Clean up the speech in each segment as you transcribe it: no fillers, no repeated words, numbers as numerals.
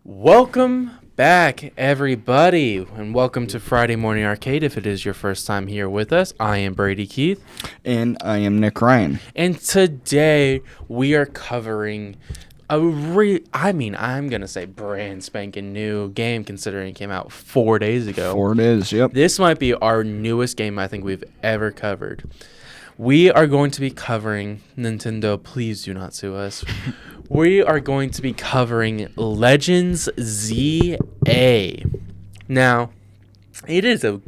Welcome back, everybody, and welcome to Friday Morning Arcade. If it is your first time here with us, I am Brady Keith. And I am Nick Ryan. And today we are covering I'm going to say brand spanking new game considering it came out 4 days ago. 4 days, yep. This might be our newest game I think we've ever covered. We are going to be covering Nintendo. Please do not sue us. We are going to be covering Legends ZA. Now, it is a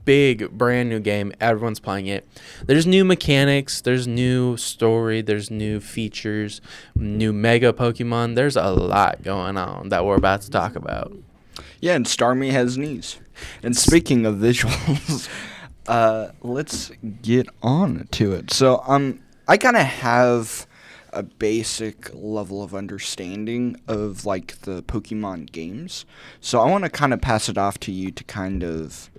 big, brand new game. Everyone's playing it. There's new mechanics. There's new story. There's new features. New Mega Pokemon. There's a lot going on that we're about to talk about. Yeah, and Starmie has knees. And speaking of visuals, let's get on to it. So, I kind of have a basic level of understanding of like the Pokemon games. So I want to kind of pass it off to you to kind of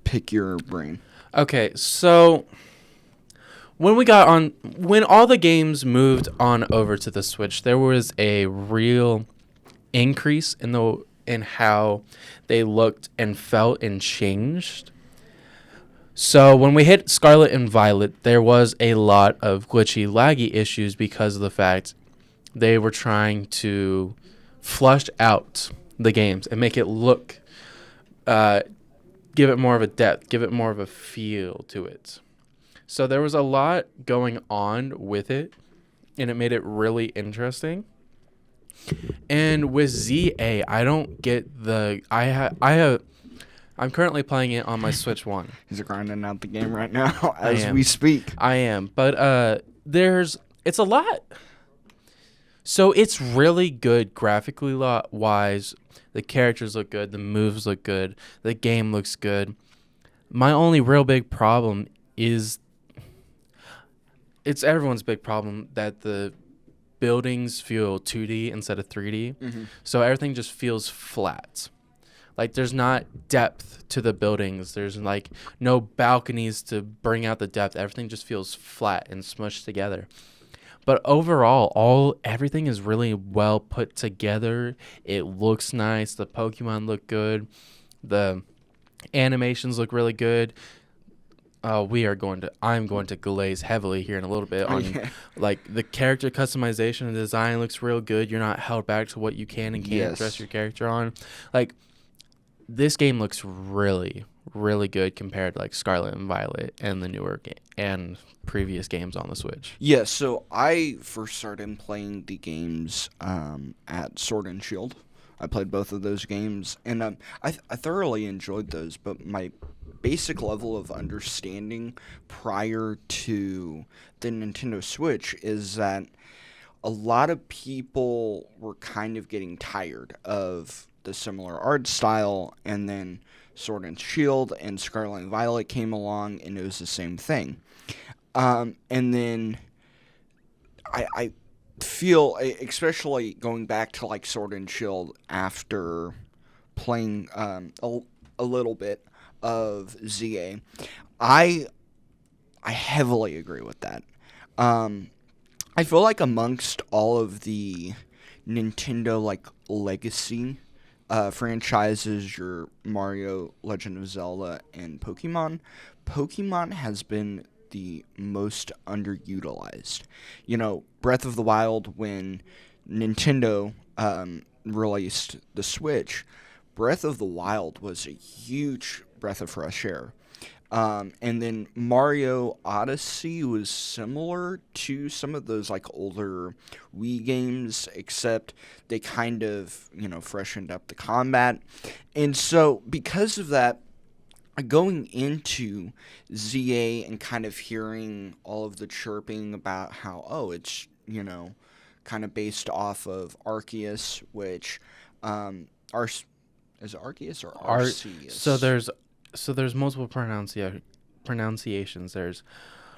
pick your brain. Okay, so when all the games moved on over to the Switch, there was a real increase in how they looked and felt and changed. So when we hit Scarlet and Violet, there was a lot of glitchy, laggy issues because of the fact they were trying to flush out the games and make it look, give it more of a depth, give it more of a feel to it. So there was a lot going on with it, and it made it really interesting. And with ZA, I don't get I'm currently playing it on my Switch 1. He's grinding out the game right now as we speak. I am. But it's a lot. So it's really good graphically wise. The characters look good. The moves look good. The game looks good. My only real big problem is it's everyone's big problem that the buildings feel 2D instead of 3D. Mm-hmm. So everything just feels flat. Like, there's not depth to the buildings. There's, like, no balconies to bring out the depth. Everything just feels flat and smushed together. But overall, everything is really well put together. It looks nice. The Pokemon look good. The animations look really good. I'm going to glaze heavily here in a little bit on, like, the character customization and design looks real good. You're not held back to what you can and can't dress your character on. Like, this game looks really, really good compared to like Scarlet and Violet and the newer and previous games on the Switch. Yeah, so I first started playing the games at Sword and Shield. I played both of those games, and I thoroughly enjoyed those, but my basic level of understanding prior to the Nintendo Switch is that a lot of people were kind of getting tired of the similar art style, and then Sword and Shield and Scarlet and Violet came along, and it was the same thing. And then I feel, especially going back to like Sword and Shield after playing a little bit of ZA, I heavily agree with that. I feel like amongst all of the Nintendo like legacy franchises, your Mario, Legend of Zelda, and Pokemon has been the most underutilized. You know, Breath of the Wild, when Nintendo released the Switch, Breath of the Wild was a huge breath of fresh air. And then Mario Odyssey was similar to some of those like older Wii games, except they kind of, freshened up the combat. And so because of that, going into ZA and kind of hearing all of the chirping about how, it's, kind of based off of Arceus, which, is it Arceus or Arceus? So there's multiple pronunciations. There's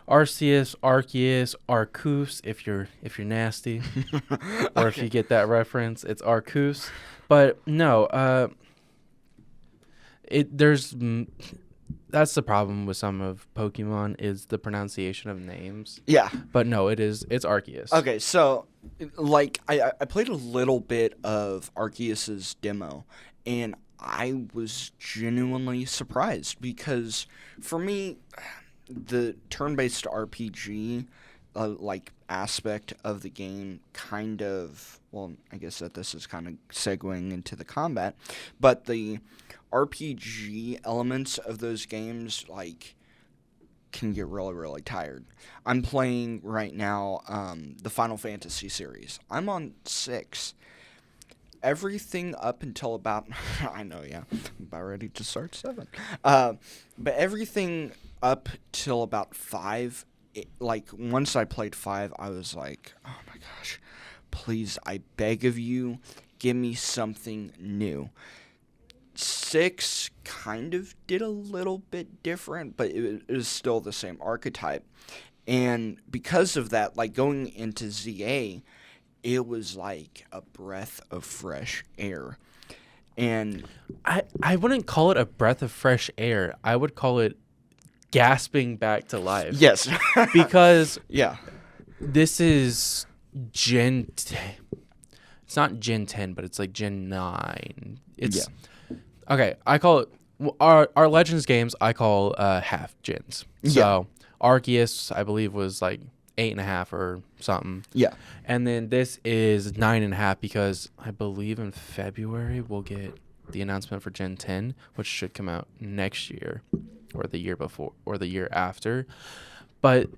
Arceus, Arceus, Arcus if you're nasty, or if you get that reference, it's Arcus. But no, that's the problem with some of Pokemon is the pronunciation of names. Yeah. But no, it's Arceus. Okay, so like I played a little bit of Arceus's demo, and I was genuinely surprised because for me, the turn-based RPG like aspect of the game kind of, well, I guess that this is kind of segueing into the combat, but the RPG elements of those games like can get really, really tired. I'm playing right now the Final Fantasy series. I'm on 6. Everything up until about, I know, yeah, I'm about ready to start 7. But everything up till about 5, like, once I played 5, I was like, oh my gosh, please, I beg of you, give me something new. 6 kind of did a little bit different, but it was still the same archetype. And because of that, like going into ZA, it was like a breath of fresh air. And I wouldn't call it a breath of fresh air. I would call it gasping back to life. yes, Because yeah, this is Gen 10. It's not Gen 10, but it's like Gen 9. It's okay. I call it our Legends games. I call half gens. So Arceus, I believe, was like 8.5 or something. yeah, And then this is 9.5 because I believe in February we'll get the announcement for Gen 10, which should come out next year or the year before or the year after. But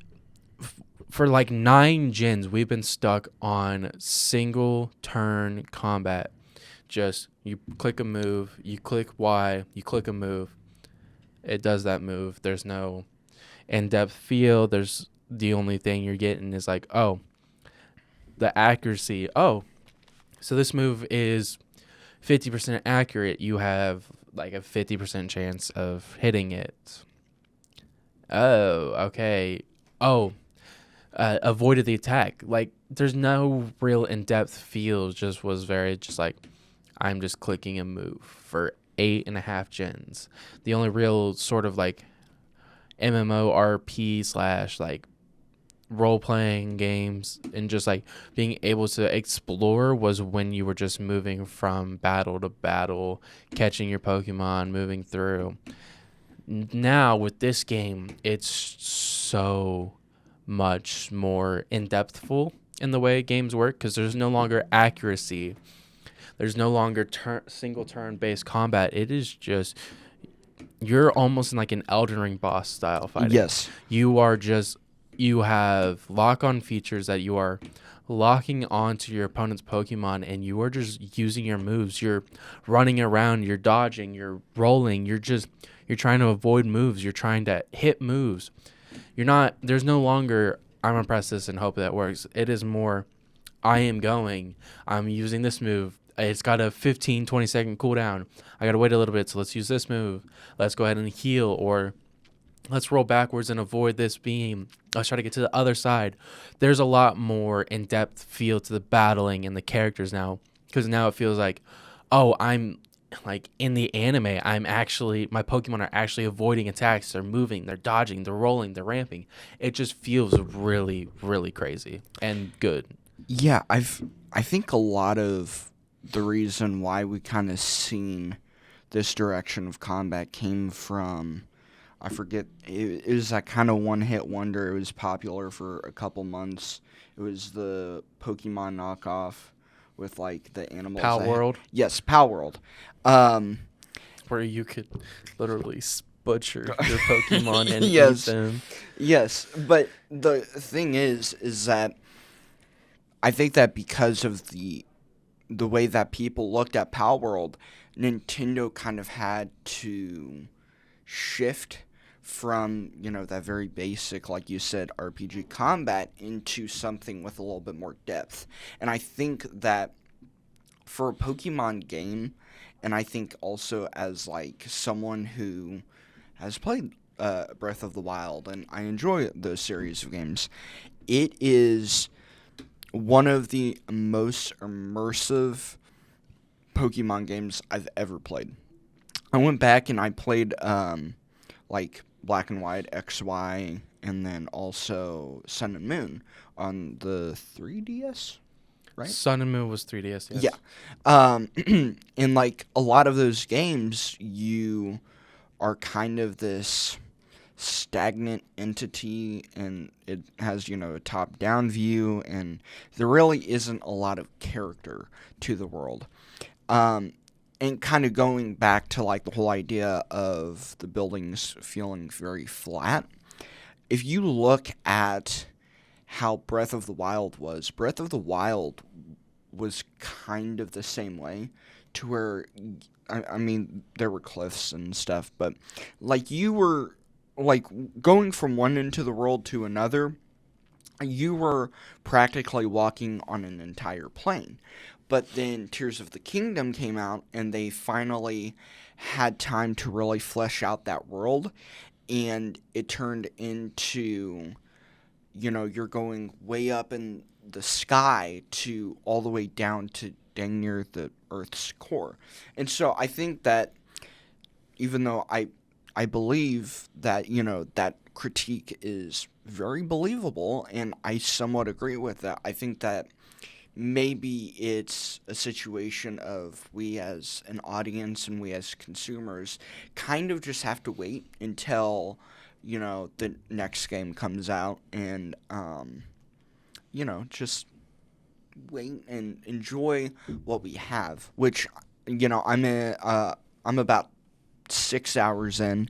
for like 9 gens, we've been stuck on single turn combat. Just you click a move, you click Y, you click a move. It does that move. There's no in-depth feel. There's the only thing you're getting is like, oh, the accuracy. Oh, so this move is 50% accurate. You have like a 50% chance of hitting it. Oh, okay. Oh, avoided the attack. Like, there's no real in-depth feel. Just was very just like, I'm just clicking a move for 8.5 gens. The only real sort of like MMORP / like role-playing games and just like being able to explore was when you were just moving from battle to battle, catching your Pokemon, moving through. Now with this game, it's so much more in-depthful in the way games work because there's no longer accuracy. There's no longer single turn-based combat. It is just you're almost in like an Elden Ring boss style fighting. yes, You have lock-on features that you are locking onto your opponent's Pokemon, and you are just using your moves. You're running around, you're dodging, you're rolling, you're trying to avoid moves, you're trying to hit moves. There's no longer, I'm gonna press this and hope that works. It is more, I'm using this move. It's got a 15, 20 second cooldown. I gotta wait a little bit, so let's use this move. Let's go ahead and heal, or let's roll backwards and avoid this beam. Let's try to get to the other side. There's a lot more in-depth feel to the battling and the characters now, because now it feels like, oh, I'm like in the anime. My Pokemon are actually avoiding attacks. They're moving, they're dodging, they're rolling, they're ramping. It just feels really, really crazy and good. yeah. I think a lot of the reason why we kind of seen this direction of combat came from, I forget, it was that kind of one-hit wonder. It was popular for a couple months. It was the Pokemon knockoff with, like, the animals. Pal World? Yes, Pal World. Where you could literally butcher your Pokemon and Yes. eat them. Yes, but the thing is that I think that because of the way that people looked at Pal World, Nintendo kind of had to shift from, that very basic, like you said, RPG combat into something with a little bit more depth. And I think that for a Pokemon game, and I think also as like someone who has played Breath of the Wild, and I enjoy those series of games, it is one of the most immersive Pokemon games I've ever played. I went back and I played like Black and White, XY, and then also Sun and Moon on the 3DS, right? Sun and Moon was 3DS, yes. Yeah. In like a lot of those games, you are kind of this stagnant entity, and it has, a top down view, and there really isn't a lot of character to the world. And kind of going back to like the whole idea of the buildings feeling very flat, if you look at how Breath of the Wild was kind of the same way, to where, I mean, there were cliffs and stuff, but like you were like going from one end of the world to another, you were practically walking on an entire plane. But then Tears of the Kingdom came out, and they finally had time to really flesh out that world, and it turned into, you're going way up in the sky to all the way down to dang near the Earth's core. And so I think that even though I believe that, that critique is very believable, and I somewhat agree with that, I think that maybe it's a situation of we as an audience and we as consumers kind of just have to wait until, the next game comes out, and, just wait and enjoy what we have, which, I'm about 6 hours in,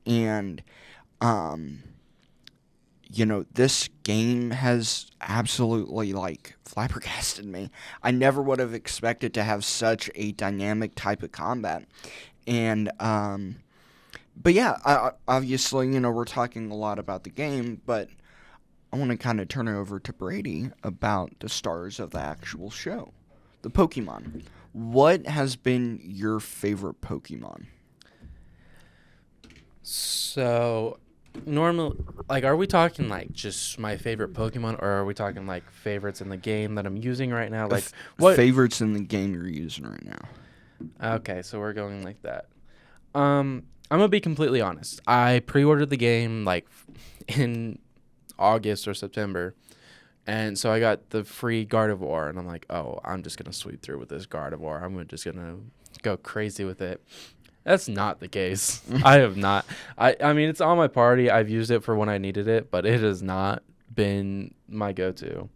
and, this game has absolutely, like, flabbergasted me. I never would have expected to have such a dynamic type of combat. And, but yeah, obviously, we're talking a lot about the game, but I want to kind of turn it over to Brady about the stars of the actual show, the Pokemon. What has been your favorite Pokemon? So, normal, like, are we talking like just my favorite Pokemon, or are we talking like favorites in the game that I'm using right now? Like, what favorites in the game you're using right now? Okay, so we're going like that. I'm gonna be completely honest. I pre-ordered the game like in August or September, and so I got the free Gardevoir, and I'm like, oh, I'm just gonna sweep through with this Gardevoir. just gonna go crazy with it. That's not the case. I have not. I mean, it's on my party. I've used it for when I needed it, but it has not been my go-to.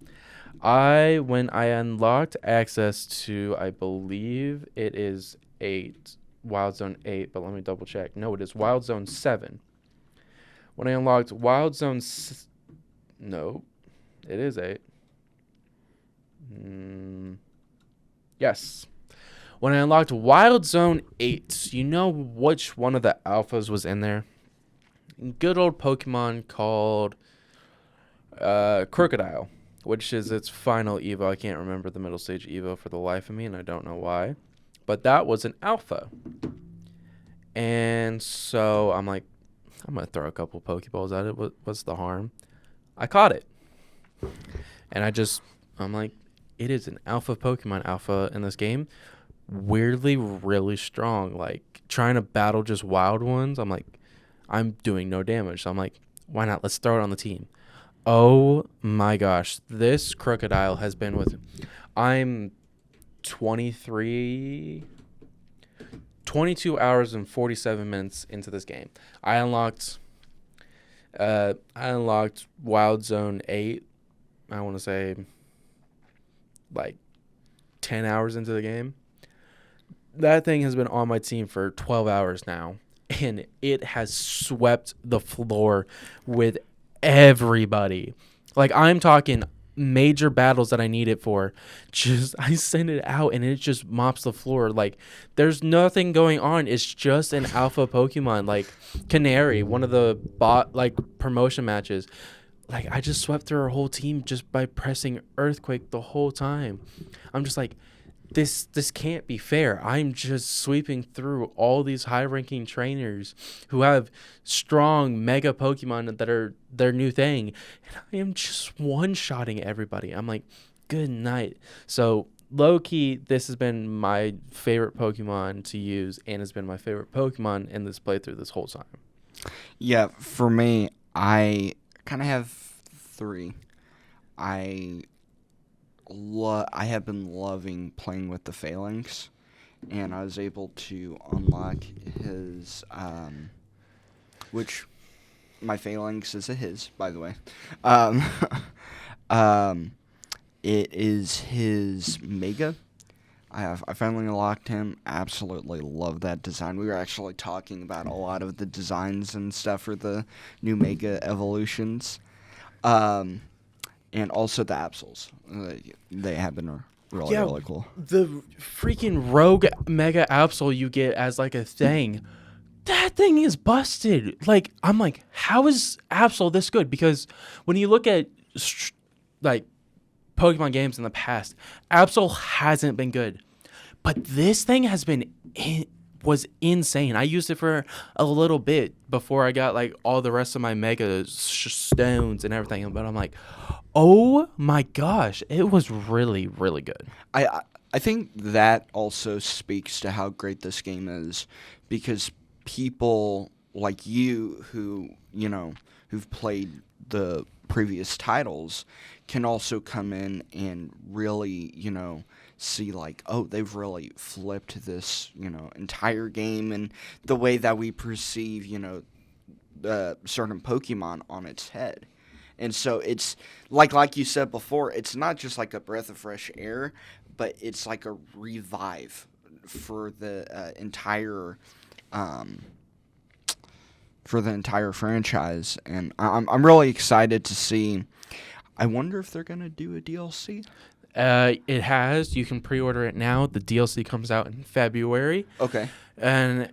When I unlocked access to, I believe it is 8, Wild Zone 8, but let me double check. No, it is Wild Zone 7. When I unlocked Wild Zone... No, it is 8. Yes. When I unlocked Wild Zone 8, you know which one of the alphas was in there? Good old Pokemon called Crocodile, which is its final Evo. I can't remember the middle stage Evo for the life of me, and I don't know why. But that was an alpha. And so I'm like, I'm going to throw a couple Pokeballs at it. What's the harm? I caught it. And I'm like, it is an alpha Pokemon. Alpha in this game, weirdly really strong. Like, trying to battle just wild ones, I'm like, I'm doing no damage. So I'm like, why not? Let's throw it on the team. Oh my gosh. This Crocodile has been with... I'm 22 hours and 47 minutes into this game. I unlocked Wild Zone 8, I want to say, like 10 hours into the game. That thing has been on my team for 12 hours now, and it has swept the floor with everybody. Like, I'm talking major battles that I need it for. I send it out, and it just mops the floor. Like, there's nothing going on. It's just an alpha Pokemon. Like, Canary, one of the promotion matches. Like, I just swept through our whole team just by pressing Earthquake the whole time. I'm just like, this can't be fair. I'm just sweeping through all these high-ranking trainers who have strong mega Pokemon that are their new thing, and I am just one-shotting everybody. I'm like, good night. So, low-key, this has been my favorite Pokemon to use, and has been my favorite Pokemon in this playthrough this whole time. Yeah, for me, I kind of have three. I I have been loving playing with the Phalanx, and I was able to unlock his which my Phalanx is a his, by the way. Um, um, it is his Mega. I finally unlocked him. Absolutely love that design. We were actually talking about a lot of the designs and stuff for the new Mega evolutions, um, and also the Absols. They have been really Yeah, really cool. the freaking rogue mega Absol you get as like a thing. That thing is busted. Like I'm like, how is Absol this good? Because when you look at like Pokemon games in the past, Absol hasn't been good. But this thing has been was insane. I used it for a little bit before I got like all the rest of my mega stones and everything. But I'm like, oh my gosh, it was really really good. I think that also speaks to how great this game is, because people like you who who've played the previous titles can also come in and really see like, oh, they've really flipped this entire game and the way that we perceive certain Pokemon on its head. And so it's like you said before, it's not just like a breath of fresh air, but it's like a revive for the um, entire franchise. And I'm really excited to see. I wonder if they're gonna do a DLC. It has. You can pre-order it now. The DLC comes out in February. Okay. And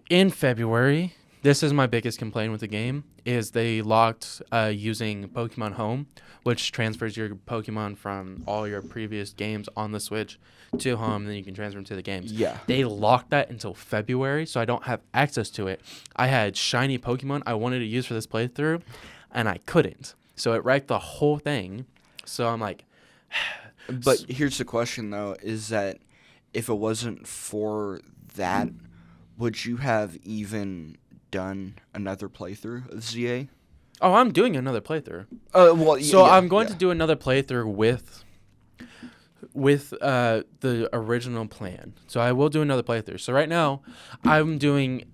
in February, this is my biggest complaint with the game, is they locked using Pokemon Home, which transfers your Pokemon from all your previous games on the Switch to Home, and then you can transfer them to the games. Yeah. They locked that until February, so I don't have access to it. I had shiny Pokemon I wanted to use for this playthrough, and I couldn't. So it wrecked the whole thing. So I'm like... But here's the question, though, is that if it wasn't for that, would you have even done another playthrough of ZA? Oh, I'm doing another playthrough. Well, So I'm going to do another playthrough with the original plan. So I will do another playthrough. So right now, I'm doing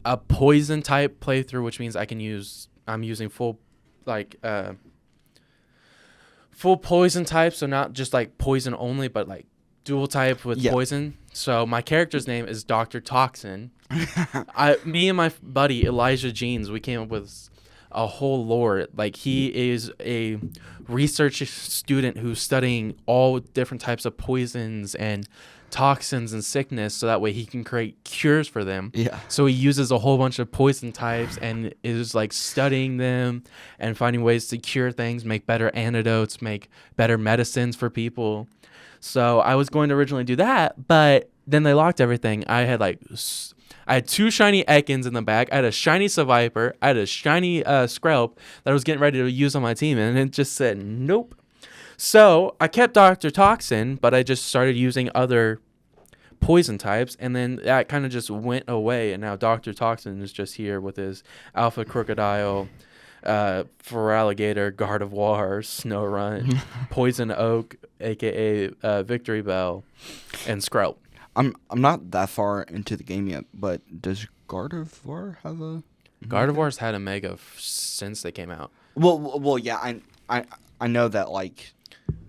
a poison type playthrough, which means I'm using full full poison type, so not just like poison only, but like dual type with poison. So my character's name is Dr. Toxin. Me and my buddy Elijah Jeans, we came up with a whole lore. Like he is a research student who's studying all different types of poisons and toxins and sickness, so that way he can create cures for them. Yeah. So he uses a whole bunch of poison types and is like studying them and finding ways to cure things, make better antidotes, make better medicines for people. So I was going to originally do that, but then they locked everything. I had two shiny Ekans in the back. I had a shiny Seviper. I had a shiny Skrelp that I was getting ready to use on my team, and it just said nope. So I kept Dr. Toxin, but I just started using other poison types, and then that kind of just went away, and now Dr. Toxin is just here with his Alpha Crocodile, Feraligatr, Gardevoir, Snorunt, Poison Oak, aka Victory Bell, and Skrelp. I'm not that far into the game yet, but does Gardevoir have a? Gardevoir's had a Mega since they came out. Well, yeah, I know that like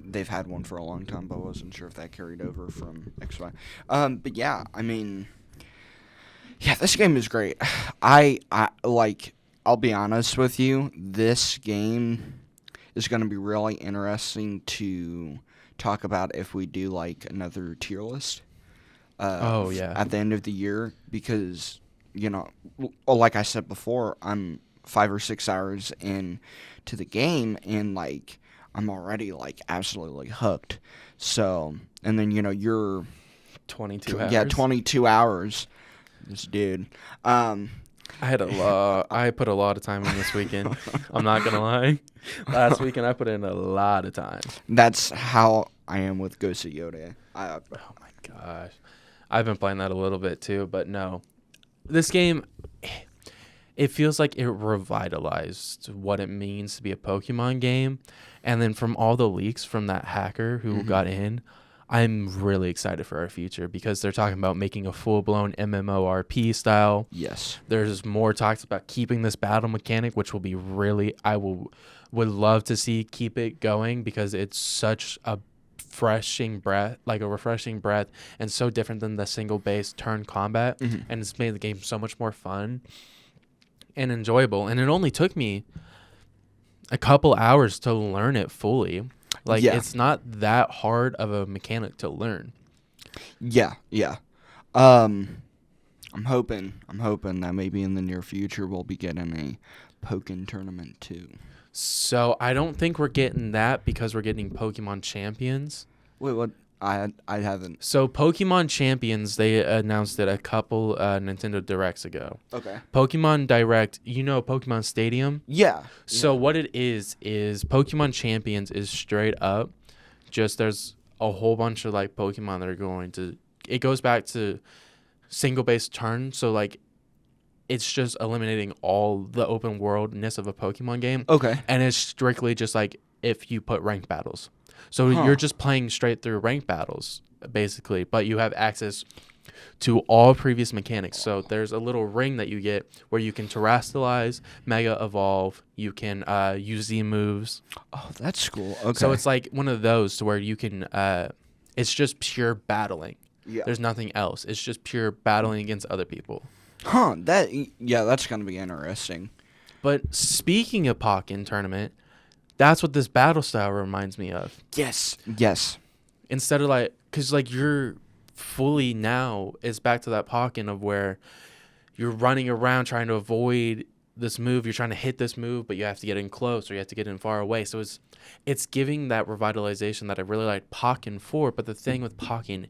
they've had one for a long time, but I wasn't sure if that carried over from XY. But yeah, I mean, yeah, this game is great. I like. I'll be honest with you. This game is going to be really interesting to talk about if we do like another tier list. At the end of the year, because like I said before, I'm 5 or 6 hours into the game, and like I'm already like absolutely hooked. So, and then you're 22 hours. Yeah, 22 hours. This dude. I put a lot of time in this weekend. I'm not gonna lie. Last weekend I put in a lot of time. That's how I am with Ghost of Yode. Oh my gosh. I've been playing that a little bit too, but no. This game, it feels like it revitalized what it means to be a Pokemon game. And then from all the leaks from that hacker who got in, I'm really excited for our future because they're talking about making a full-blown MMORP style. Yes. There's more talks about keeping this battle mechanic, which will be really, would love to see keep it going because it's such a refreshing breath, and so different than the single base turn combat, and it's made the game so much more fun and enjoyable. And it only took me a couple hours to learn it fully. Like, it's not that hard of a mechanic to learn. Yeah. I'm hoping that maybe in the near future we'll be getting a Pokken tournament too. So I don't think we're getting that because we're getting Pokemon Champions. Wait, what? I haven't. So Pokemon Champions, they announced it a couple Nintendo Directs ago. Okay. Pokemon Direct, Pokemon Stadium? Yeah. So what it is Pokemon Champions is straight up just there's a whole bunch of like Pokemon that are going to, it goes back to single base turn. So like it's just eliminating all the open worldness of a Pokemon game. Okay. And it's strictly just like if you put ranked battles. So you're just playing straight through ranked battles, basically, but you have access to all previous mechanics. So there's a little ring that you get where you can terrestrialize, mega evolve, you can use Z moves. Oh, that's cool. Okay. So it's like one of those to where you can, it's just pure battling. Yeah. There's nothing else. It's just pure battling against other people. That's going to be interesting. But speaking of Pokken tournament, that's what this battle style reminds me of. Yes. Instead of like, because like you're fully now, it's back to that Pokken of where you're running around trying to avoid this move. You're trying to hit this move, but you have to get in close or you have to get in far away. So it's giving that revitalization that I really like Pokken for. But the thing with Pokken,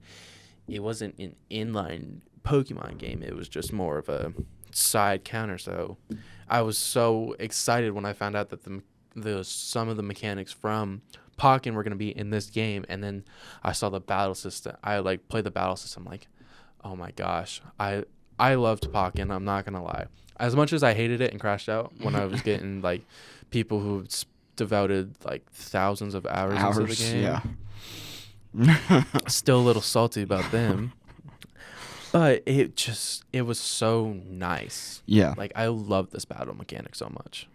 it wasn't an inline Pokemon game. It was just more of a side counter. So I was so excited when I found out that some of the mechanics from Pokken were going to be in this game, and then I saw the battle system. I like played the battle system, like, oh my gosh, I loved Pokken. I'm not gonna lie. As much as I hated it and crashed out when I was getting like people who devoted like thousands of hours into the game. Yeah. Still a little salty about them, but it was so nice. Yeah. Like I love this battle mechanic so much.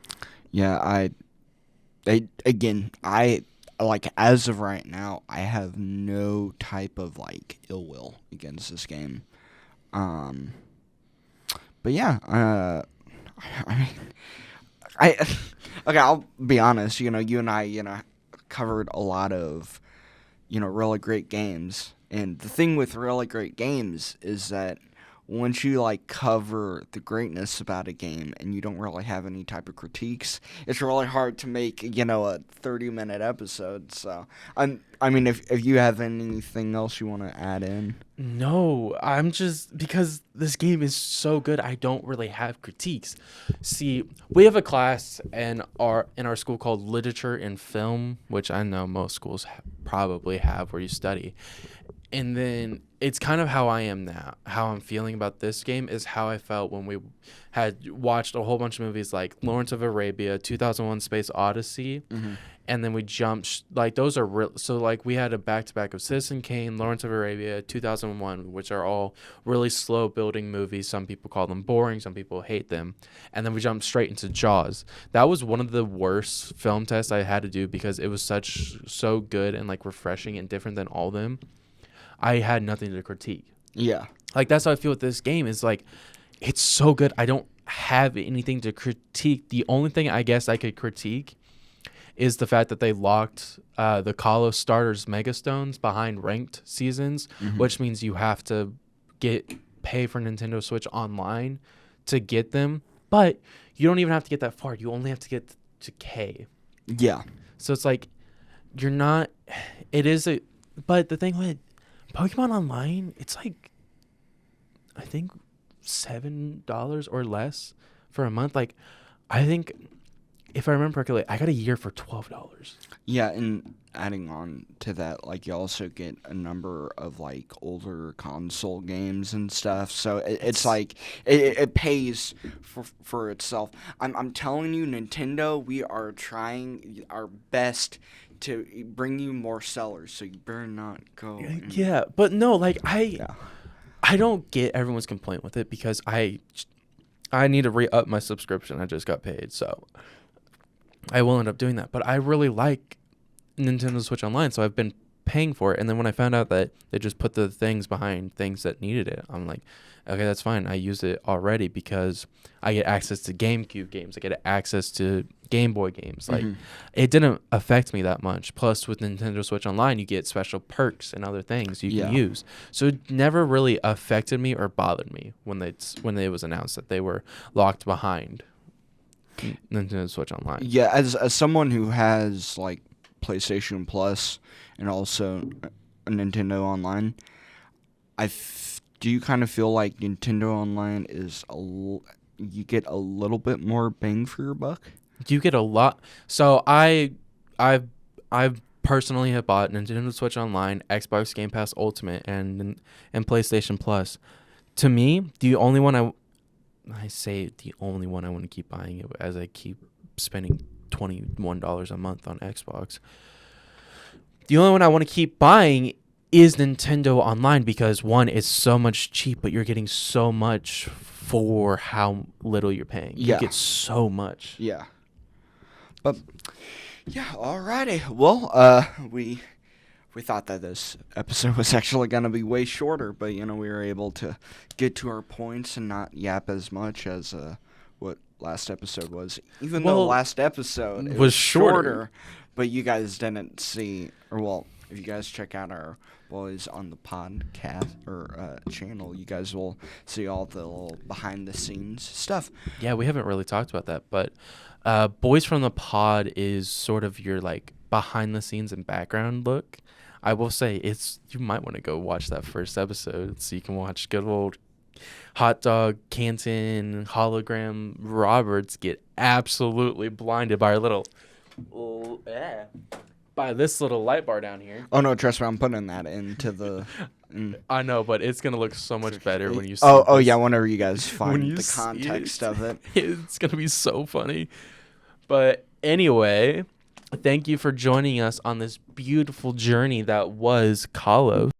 Yeah, I like as of right now, I have no type of like ill will against this game. But yeah, okay, I'll be honest, you and I, covered a lot of, really great games. And the thing with really great games is that once you like cover the greatness about a game and you don't really have any type of critiques, it's really hard to make a 30-minute episode. So I mean, if you have anything else you want to add in. No, I'm just because this game is so good. I don't really have critiques. See, we have a class in our school called Literature and Film, which I know most schools probably have where you study. And then it's kind of how I am now. How I'm feeling about this game is how I felt when we had watched a whole bunch of movies like Lawrence of Arabia, 2001 Space Odyssey, and then we jumped, like those are real. So like we had a back-to-back of Citizen Kane, Lawrence of Arabia, 2001, which are all really slow building movies. Some people call them boring, some people hate them. And then we jumped straight into Jaws. That was one of the worst film tests I had to do because it was so good and like refreshing and different than all of them. I had nothing to critique. Yeah. Like, that's how I feel with this game. Is like, it's so good. I don't have anything to critique. The only thing I guess I could critique is the fact that they locked the Kalos starters Megastones behind ranked seasons, which means you have to pay for Nintendo Switch Online to get them. But you don't even have to get that far. You only have to get to K. Yeah. So it's like, but the thing with Pokemon Online, it's like, I think $7 or less for a month. Like, I think if I remember correctly, I got a year for $12. Yeah, and adding on to that, like you also get a number of like older console games and stuff. So it's like it pays for itself. I'm telling you, Nintendo, we are trying our best to bring you more sellers. So you better not go. Yeah, but no, like Yeah. I don't get everyone's complaint with it because I need to re-up my subscription. I just got paid, so I will end up doing that. But I really like Nintendo Switch Online, so I've been paying for it. And then when I found out that they just put the things behind things that needed it, I'm like, okay, that's fine. I use it already because I get access to GameCube games. I get access to Game Boy games. Like, it didn't affect me that much. Plus, with Nintendo Switch Online, you get special perks and other things you can use. So it never really affected me or bothered me when it was announced that they were locked behind Nintendo Switch Online. Yeah, as someone who has like PlayStation Plus and also a Nintendo Online, do you kind of feel like Nintendo Online is you get a little bit more bang for your buck? You get a lot. So I personally have bought Nintendo Switch Online, Xbox Game Pass Ultimate, and PlayStation Plus. To me, the only one I want to keep buying it as I keep spending $21 a month on Xbox. The only one I want to keep buying is Nintendo Online because one, it's so much cheap, but you're getting so much for how little you're paying. Yeah. You get so much. Yeah. But yeah, alrighty. Well, we thought that this episode was actually gonna be way shorter, but we were able to get to our points and not yap as much as what last episode was. Even though last episode it was shorter, but you guys didn't see, if you guys check out our Boys on the Podcast or channel, you guys will see all the little behind the scenes stuff. Yeah, we haven't really talked about that, but Boys from the Pod is sort of your like behind the scenes and background look. I will say you might want to go watch that first episode so you can watch good old Hot Dog Canton hologram Roberts get absolutely blinded by by this little light bar down here. Oh no, trust me, I'm putting that into the. I know, but it's gonna look so much better when you see Oh yeah, whenever you guys find you the context of it. It's gonna be so funny. But anyway, thank you for joining us on this beautiful journey that was Kalos.